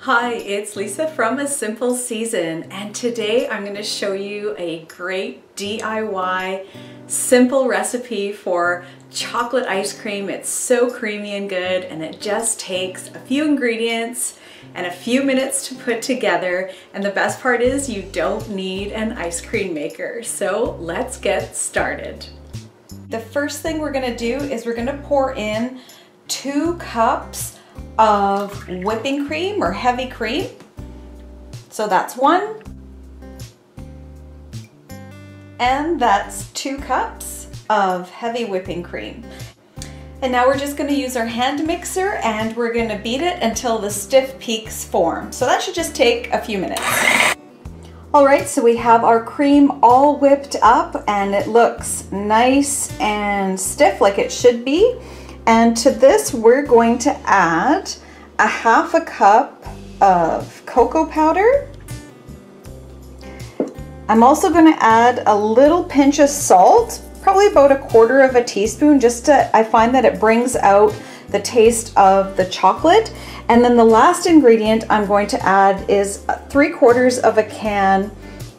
Hi, it's Lisa from A Simple Season, and today I'm going to show you a great DIY simple recipe for chocolate ice cream. It's so creamy and good, and it just takes a few ingredients and a few minutes to put together, and the best part is you don't need an ice cream maker. So let's get started. The first thing we're going to do is we're going to pour in 2 cups of whipping cream or heavy cream. So that's 1. And that's 2 cups of heavy whipping cream. And now we're just going to use our hand mixer and we're going to beat it until the stiff peaks form. So that should just take a few minutes. Alright, so we have our cream all whipped up and it looks nice and stiff like it should be. And to this, we're going to add a 1/2 cup of cocoa powder. I'm also going to add a little pinch of salt, probably about 1/4 teaspoon, just to, I find that it brings out the taste of the chocolate. And then the last ingredient I'm going to add is 3/4 can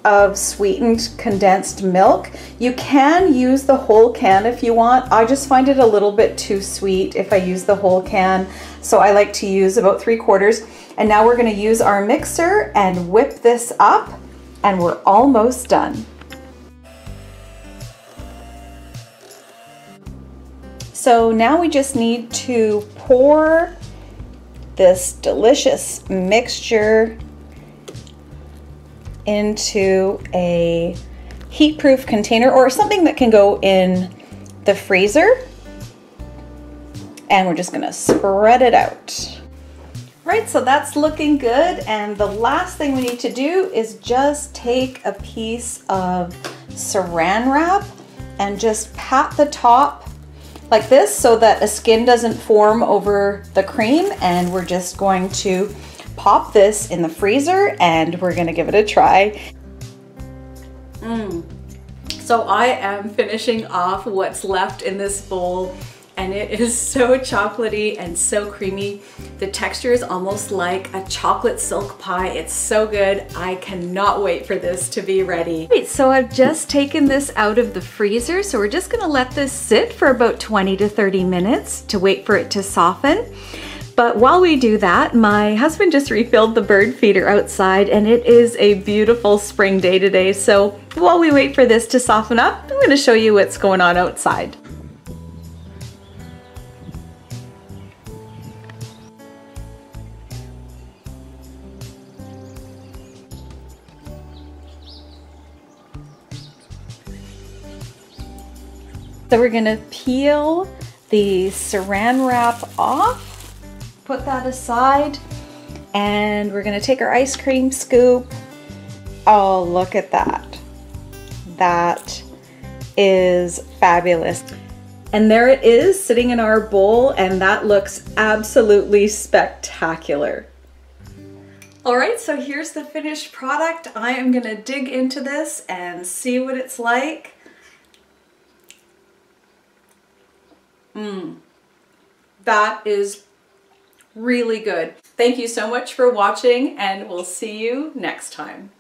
of sweetened condensed milk. You can use the whole can if you want. I just find it a little bit too sweet if I use the whole can, so I like to use about 3/4. And now we're going to use our mixer and whip this up, and we're almost done. So now we just need to pour this delicious mixture into a heat-proof container or something that can go in the freezer. And we're just gonna spread it out. Right, so that's looking good. And the last thing we need to do is just take a piece of saran wrap and just pat the top like this so that a skin doesn't form over the cream. And we're just going to pop this in the freezer and we're gonna give it a try. So I am finishing off what's left in this bowl, and it is so chocolatey and so creamy. The texture is almost like a chocolate silk pie. It's so good. I cannot wait for this to be ready. Right, so I've just taken this out of the freezer, so we're just gonna let this sit for about 20 to 30 minutes to wait for it to soften. But while we do that, my husband just refilled the bird feeder outside, and it is a beautiful spring day today. So while we wait for this to soften up, I'm going to show you what's going on outside. So we're going to peel the saran wrap off. Put that aside, and we're gonna take our ice cream scoop. Oh, look at that. That is fabulous. And there it is sitting in our bowl, and that looks absolutely spectacular. All right, so here's the finished product. I am gonna dig into this and see what it's like. That is really good. Thank you so much for watching, and we'll see you next time.